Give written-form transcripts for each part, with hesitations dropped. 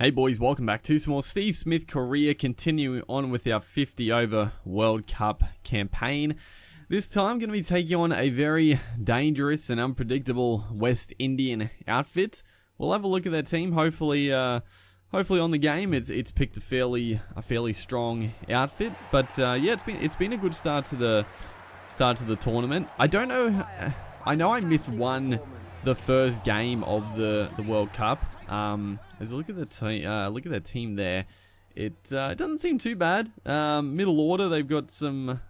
Hey boys, welcome back to some more Steve Smith career, continuing on with our 50 over World Cup campaign. This time going to be taking on a very dangerous and unpredictable West Indian outfit. We'll have a look at their team. Hopefully on the game it's picked a fairly strong outfit. But yeah, it's been a good start to the tournament. I don't know. I know I missed the first game of the World Cup. As I look at the team, their team there, it doesn't seem too bad. Middle order, they've got some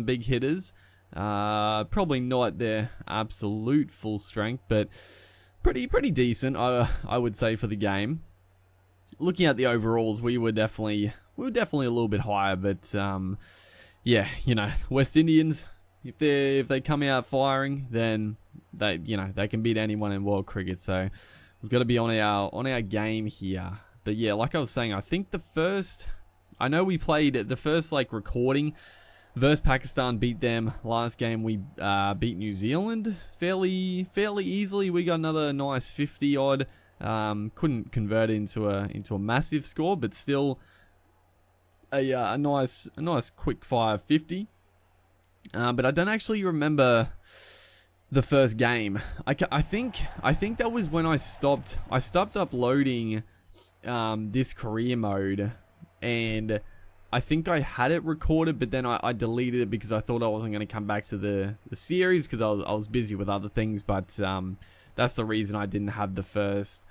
big hitters. Probably not their absolute full strength, but pretty decent. I would say for the game. Looking at the overalls, we were definitely a little bit higher, but yeah, West Indians, if they come out firing, then they can beat anyone in world cricket. So we've got to be on our game here. But yeah, like I was saying, I think I know we played the first recording versus Pakistan, beat them. Last game we beat New Zealand fairly easily. We got another nice 50 odd. Couldn't convert it into a massive score, but still a nice quick fire 50. But I don't actually remember the first game. I think that was when I stopped uploading this career mode, and I think I had it recorded, but then I deleted it because I thought I wasn't going to come back to the series because I was busy with other things. But that's the reason I didn't have the first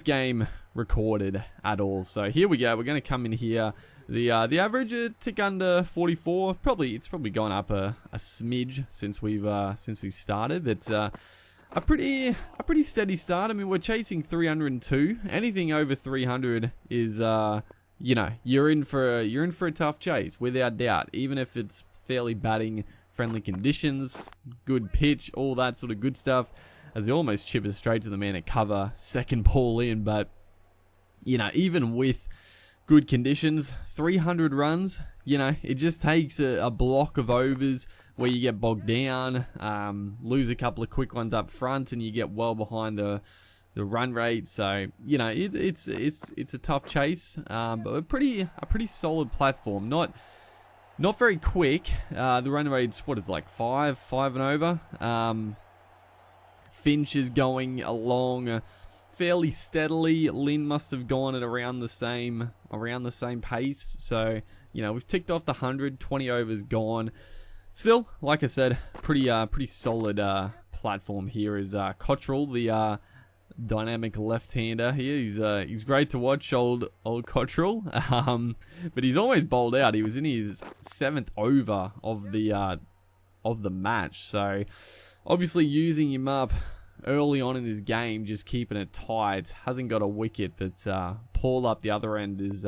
game recorded at all. So here we go. We're going to come in here. The average a tick under 44. It's probably gone up a smidge since we've started, but a pretty steady start. I mean, we're chasing 302. Anything over 300 is you're in for a tough chase without doubt. Even if it's fairly batting friendly conditions, good pitch, all that sort of good stuff. As he almost chip it straight to the man at cover, second ball in, but even with good conditions, 300 runs, it just takes a block of overs where you get bogged down, lose a couple of quick ones up front, and you get well behind the run rate. So it's a tough chase, but a pretty solid platform. Not very quick. The run rate's 5 and over. Finch is going along fairly steadily. Lynn must have gone at around the same pace. So we've ticked off the 100, 20 overs gone. Still, like I said, pretty solid platform here is Cottrell, the dynamic left-hander here. He's great to watch, old Cottrell. But he's almost bowled out. He was in his 7th over of the match. So obviously using him up early on in this game, just keeping it tight. Hasn't got a wicket, but Paul up the other end is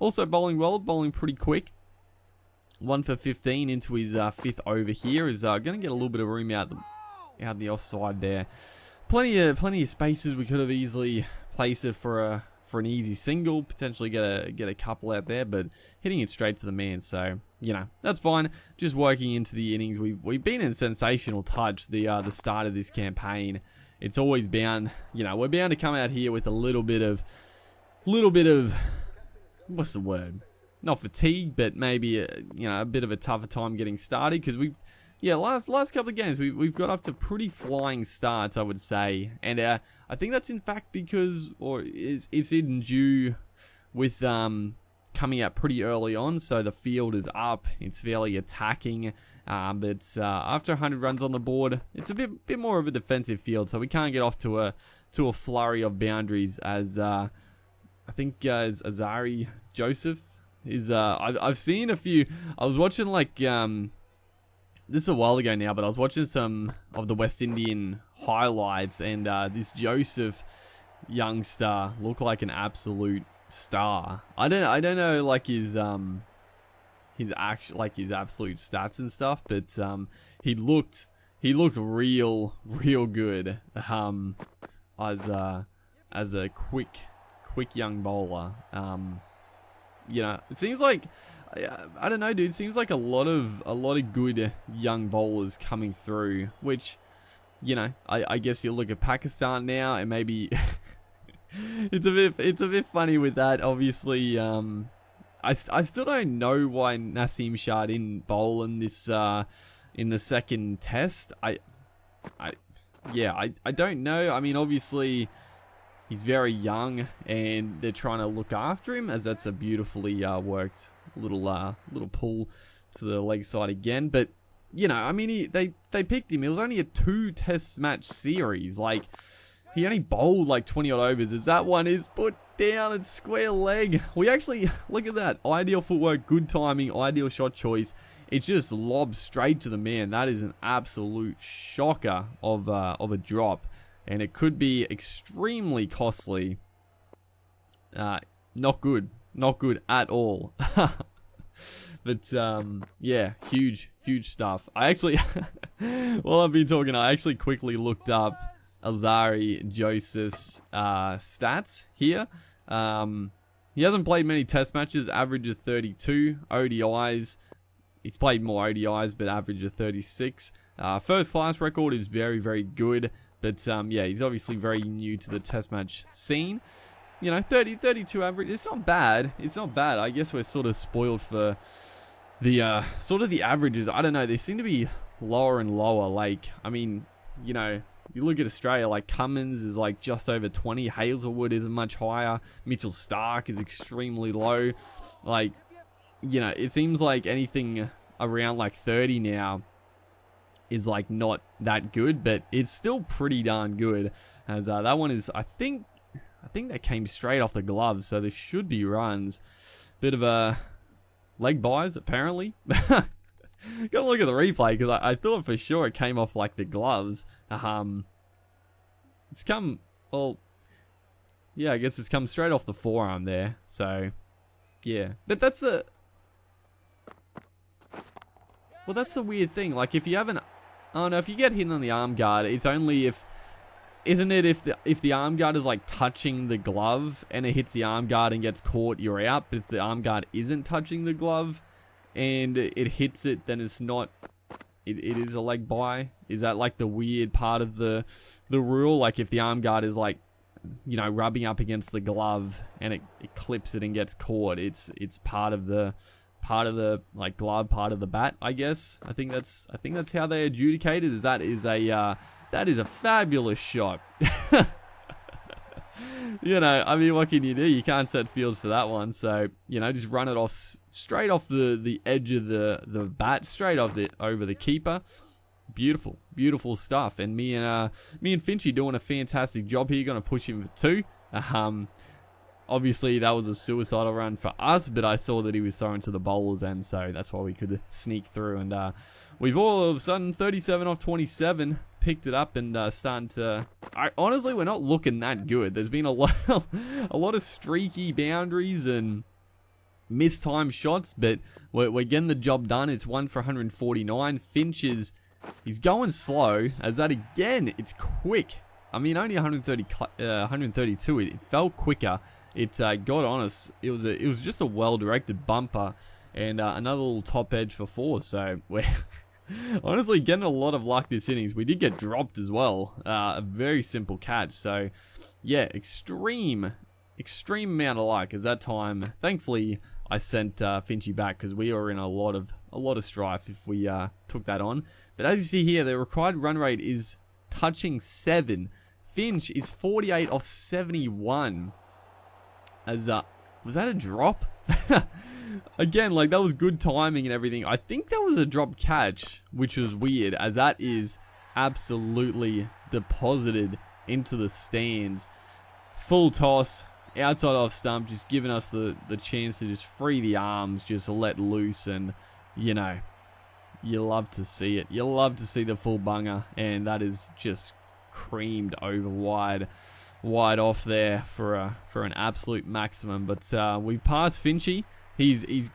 also bowling well, bowling pretty quick. 1 for 15 into his 5th over here. Is going to get a little bit of room out the offside there. Plenty of spaces. We could have easily placed it for an easy single, potentially get a couple out there, but hitting it straight to the man. So that's fine. Just working into the innings. We've been in sensational touch the start of this campaign. It's always bound, we're bound to come out here with a little bit of what's the word? Not fatigue, but maybe a bit of a tougher time getting started, because last couple of games we've got off to pretty flying starts, I would say, and I think that's in fact because, or it's in due with coming out pretty early on, so the field is up, it's fairly attacking, but after 100 runs on the board, it's a bit more of a defensive field, so we can't get off to a flurry of boundaries as I think as Azari Joseph is. I've seen a few. I was watching this is a while ago now, but I was watching some of the West Indian highlights, and this Joseph youngster looked like an absolute star. I don't know his absolute stats and stuff, but he looked real good as a quick young bowler. It seems like, I don't know, dude. It seems like a lot of good young bowlers coming through. Which, I guess you look at Pakistan now, and maybe it's a bit funny with that. Obviously, I still don't know why Naseem Shah didn't bowl in this in the second test. I don't know. I mean, obviously, he's very young, and they're trying to look after him, as that's a beautifully worked little pull to the leg side again. But you know, I mean, they picked him. It was only a 2-test match series. Like, he only bowled like 20 odd overs. As that one is put down at square leg. We actually look at that. Ideal footwork, good timing, ideal shot choice. It's just lobbed straight to the man. That is an absolute shocker of a drop, and it could be extremely costly. Not good at all. But yeah, huge stuff. I actually, while I've been talking, I actually quickly looked up Alzarri Joseph's stats here. He hasn't played many test matches, average of 32 ODIs. He's played more ODIs, but average of 36. First class record is very good, but yeah, he's obviously very new to the test match scene. You know, 32 average, it's not bad. It's not bad. I guess we're sort of spoiled for the sort of the averages. I don't know, they seem to be lower and lower. Like, I mean, you know, you look at Australia, like Cummins is like just over 20, Hazelwood is much higher, Mitchell Starc is extremely low. Like, you know, it seems like anything around like 30 now is like not that good, but it's still pretty darn good. As that one is, I think that came straight off the glove, so there should be runs. Bit of a leg buys, apparently. Gotta look at the replay, because I thought for sure it came off like the gloves. It's come, well, yeah, I guess it's come straight off the forearm there, so, yeah. But that's the, well, that's the weird thing. Like, if you have an, oh no, if you get hit on the arm guard, it's only if, isn't it if the arm guard is like touching the glove and it hits the arm guard and gets caught, you're out. But if the arm guard isn't touching the glove and it hits it, then it's not, it is a leg bye. Is that like the weird part of the rule? Like, if the arm guard is like, you know, rubbing up against the glove and it clips it and gets caught, it's part of the like glove part of the bat, I guess. I think that's how they adjudicate it. That is a fabulous shot. You know, I mean, what can you do? You can't set fields for that one. So, you know, just run it off straight off the edge of the bat, straight off over the keeper. Beautiful stuff. And me and Finchy doing a fantastic job here. Going to push him for 2. Obviously, that was a suicidal run for us, but I saw that he was throwing to the bowler's end, so that's why we could sneak through. And we've all of a sudden 37 off 27, picked it up and starting to. Honestly, we're not looking that good. There's been a lot of streaky boundaries and mistimed shots, but we're getting the job done. It's 1 for 149. Finch he's going slow. As that again, it's quick. I mean, only 132. It felt quicker. It got on us. It was just a well-directed bumper and another little top edge for 4. So we're honestly getting a lot of luck this innings. We did get dropped as well. A very simple catch. So yeah, extreme amount of luck. As that time, thankfully, I sent Finchy back because we were in a lot of strife if we took that on. But as you see here, the required run rate is touching 7. Finch is 48 off 71. As was that a drop? Again, like, that was good timing and everything. I think that was a drop catch, which was weird, as that is absolutely deposited into the stands. Full toss, outside off stump, just giving us the chance to just free the arms, just let loose, and, you know, you love to see it. You love to see the full bunger, and that is just creamed over wide off there for an absolute maximum. But we've passed Finchy. He's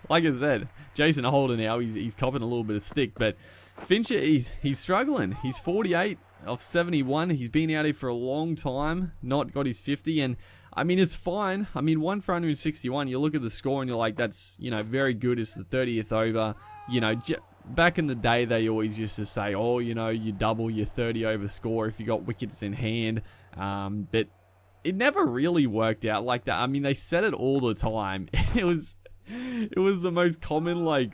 like I said, Jason Holder now. He's copping a little bit of stick, but Finchy he's struggling. He's 48 off 71. He's been out here for a long time, not got his 50, and I mean, it's fine. I mean, 1 for 161. You look at the score and you're like, that's, you know, very good. It's the 30th over. You know, back in the day, they always used to say, oh, you know, you double your 30 over score if you got wickets in hand. But it never really worked out like that. I mean, they said it all the time. It was the most common like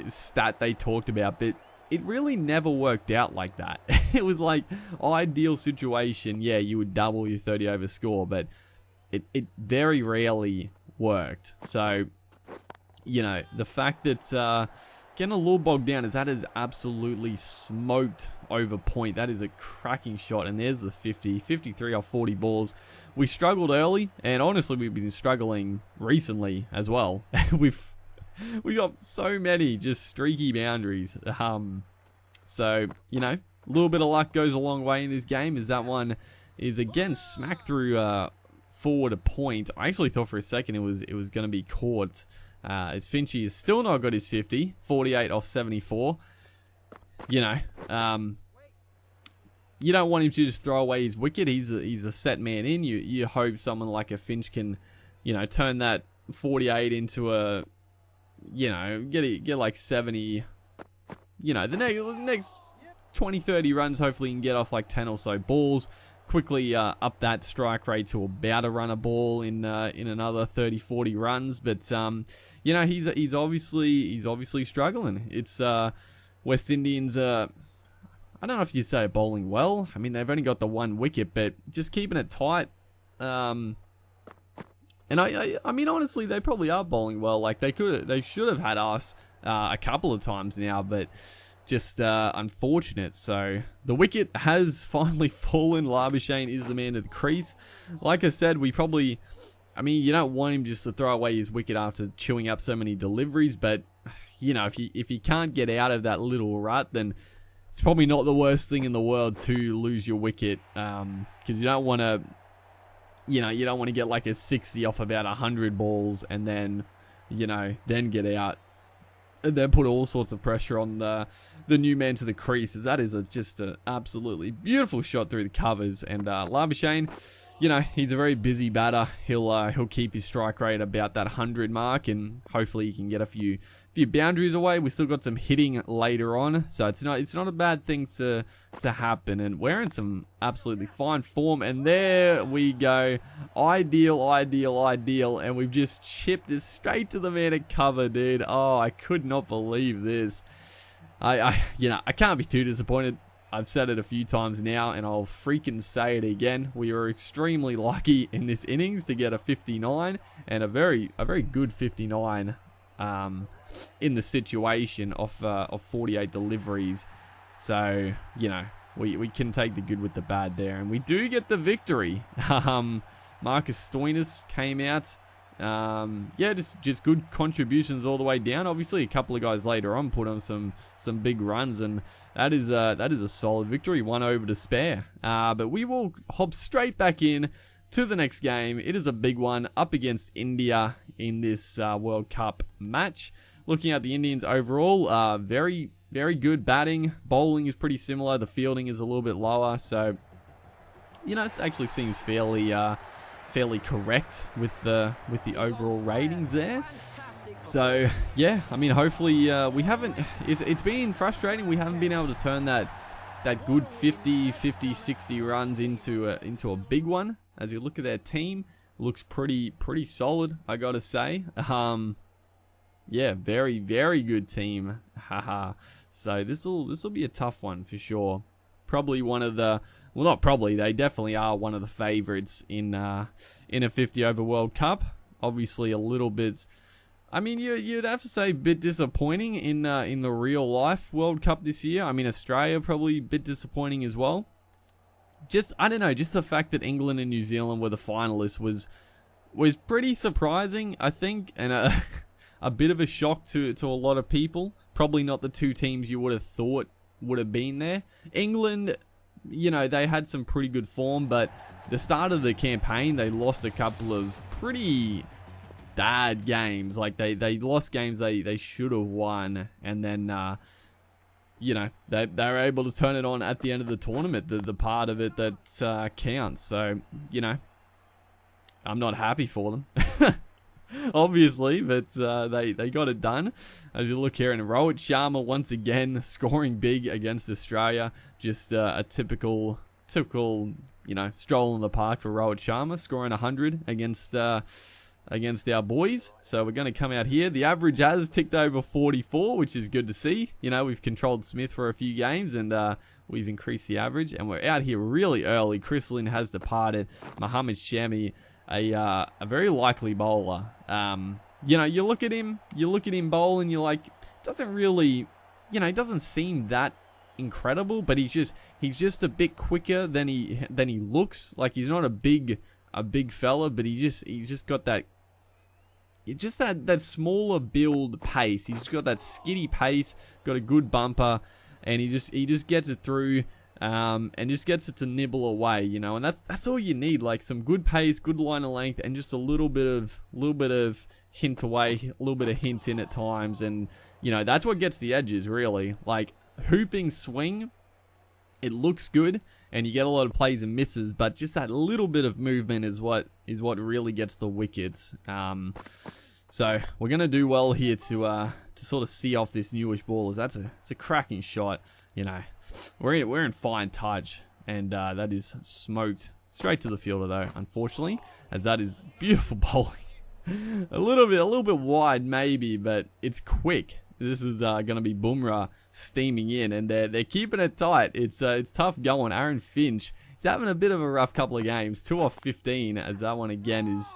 stat they talked about, but it really never worked out like that. It was like ideal situation, yeah, you would double your 30 over score, but it very rarely worked. So, you know, the fact that getting a little bogged down is that is absolutely smoked over point. That is a cracking shot, and there's the 50, 53 off 40 balls. We struggled early, and honestly, we've been struggling recently as well. We got so many just streaky boundaries. So, you know, a little bit of luck goes a long way in this game, as that one is again smacked through forward a point. I actually thought for a second it was going to be caught. As Finchy has still not got his 50, 48 off 74. You know, you don't want him to just throw away his wicket. He's a set man in. You hope someone like a Finch can, you know, turn that 48 into a, you know, get like 70. You know, the next 20, 30 runs, hopefully you can get off like 10 or so balls. Quickly up that strike rate to about a run a ball in another 30, 40 runs. But you know, he's obviously struggling. It's West Indians. I don't know if you'd say bowling well. I mean, they've only got the one wicket, but just keeping it tight. And I mean, honestly, they probably are bowling well. Like they should have had us a couple of times now, but just unfortunate. So the wicket has finally fallen. Labuschagne is the man of the crease. Like I said, I mean, you don't want him just to throw away his wicket after chewing up so many deliveries, but you know, if you can't get out of that little rut, then it's probably not the worst thing in the world to lose your wicket, because you don't want to, you know, you don't want to get like a 60 off about 100 balls and then, you know, then get out and then put all sorts of pressure on the new man to the crease. That is just an absolutely beautiful shot through the covers. And Labuschagne, you know, he's a very busy batter. He'll keep his strike rate about that 100 mark, and hopefully he can get a few boundaries away. We still got some hitting later on, so it's not a bad thing to happen. And we're in some absolutely fine form. And there we go, ideal, and we've just chipped it straight to the man at cover, dude. Oh, I could not believe this. You know, I can't be too disappointed. I've said it a few times now, and I'll freaking say it again. We were extremely lucky in this innings to get a 59, and a very good 59 in the situation of 48 deliveries. So, you know, we can take the good with the bad there, and we do get the victory. Marcus Stoinis came out. Yeah, just good contributions all the way down. Obviously, a couple of guys later on put on some big runs, and that is a solid victory, 1 over to spare. But we will hop straight back in to the next game. It is a big one up against India in this World Cup match. Looking at the Indians overall, very good batting. Bowling is pretty similar. The fielding is a little bit lower, so you know, it actually seems fairly correct with the overall ratings there. So yeah, I mean, hopefully we haven't. It's been frustrating. We haven't been able to turn that good 50, 60 runs into a big one. As you look at their team, looks pretty solid, I gotta say. Yeah, very good team. Haha. So this will be a tough one for sure. Probably one of the, well, not probably, they definitely are one of the favorites in a 50 over World Cup. Obviously a little bit, I mean, you'd have to say a bit disappointing in the real life World Cup this year. I mean, Australia probably a bit disappointing as well. Just, I don't know, just the fact that England and New Zealand were the finalists was pretty surprising, I think, and a bit of a shock to a lot of people. Probably not the two teams you would have thought would have been there. England, you know, they had some pretty good form, but the start of the campaign, they lost a couple of pretty bad games. Like, they lost games they should have won, and then, you know, they were able to turn it on at the end of the tournament, the part of it that counts. So, you know, I'm not happy for them. Obviously, but they got it done. As you look here, and Rohit Sharma once again scoring big against Australia. Just a typical you know, stroll in the park for Rohit Sharma, scoring 100 against our boys. So we're going to come out here. The average has ticked over 44, which is good to see. You know, we've controlled Smith for a few games, and we've increased the average. And we're out here really early. Chris Lynn has departed. Mohamed Shami, a very likely bowler. You know, you look at him bowl, and you're like, doesn't really, you know, it doesn't seem that incredible, but he's just a bit quicker than he looks. Like, he's not a big fella, but he's just got that, just that smaller build pace. He's got that skitty pace, got a good bumper, and he just gets it through, and just gets it to nibble away, you know. And that's all you need, like some good pace, good line of length, and just a little bit of hint away, a little bit of hint in at times, and you know, that's what gets the edges, really. Like, hooping swing, it looks good, and you get a lot of plays and misses, but just that little bit of movement is what really gets the wickets. So we're gonna do well here to sort of see off this newish ball, as it's a cracking shot. You know, we're in fine touch, and that is smoked straight to the fielder though, unfortunately, as that is beautiful bowling. a little bit wide maybe, but it's quick. This is going to be Bumrah steaming in, and they're keeping it tight. It's tough going. Aaron Finch, he's having a bit of a rough couple of games. 2 off 15, as that one again is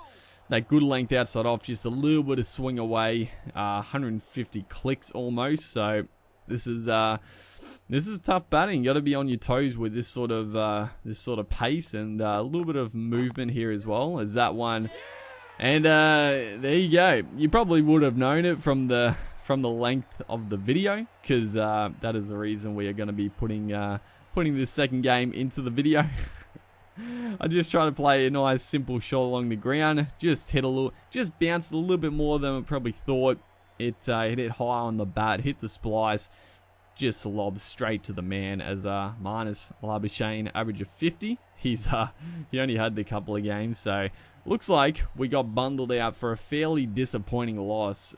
that good length outside off, just a little bit of swing away. 150 clicks almost. So this is tough batting. You got to be on your toes with this sort of pace, and a little bit of movement here as well as that one. And there you go. You probably would have known it from the length of the video, because that is the reason we are going to be putting this second game into the video. I just try to play a nice simple shot along the ground, just bounced a little bit more than I probably thought. It hit high on the bat, hit the splice, just lobbed straight to the man, as Marnus Labuschagne, average of 50. He only had the couple of games, so looks like we got bundled out for a fairly disappointing loss.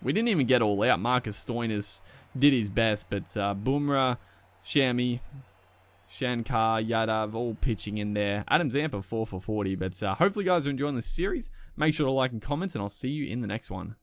We didn't even get all out. Marcus Stoinis did his best, but Bumrah, Shami, Shankar, Yadav, all pitching in there. Adam Zampa 4 for 40, but hopefully you guys are enjoying this series. Make sure to like and comment, and I'll see you in the next one.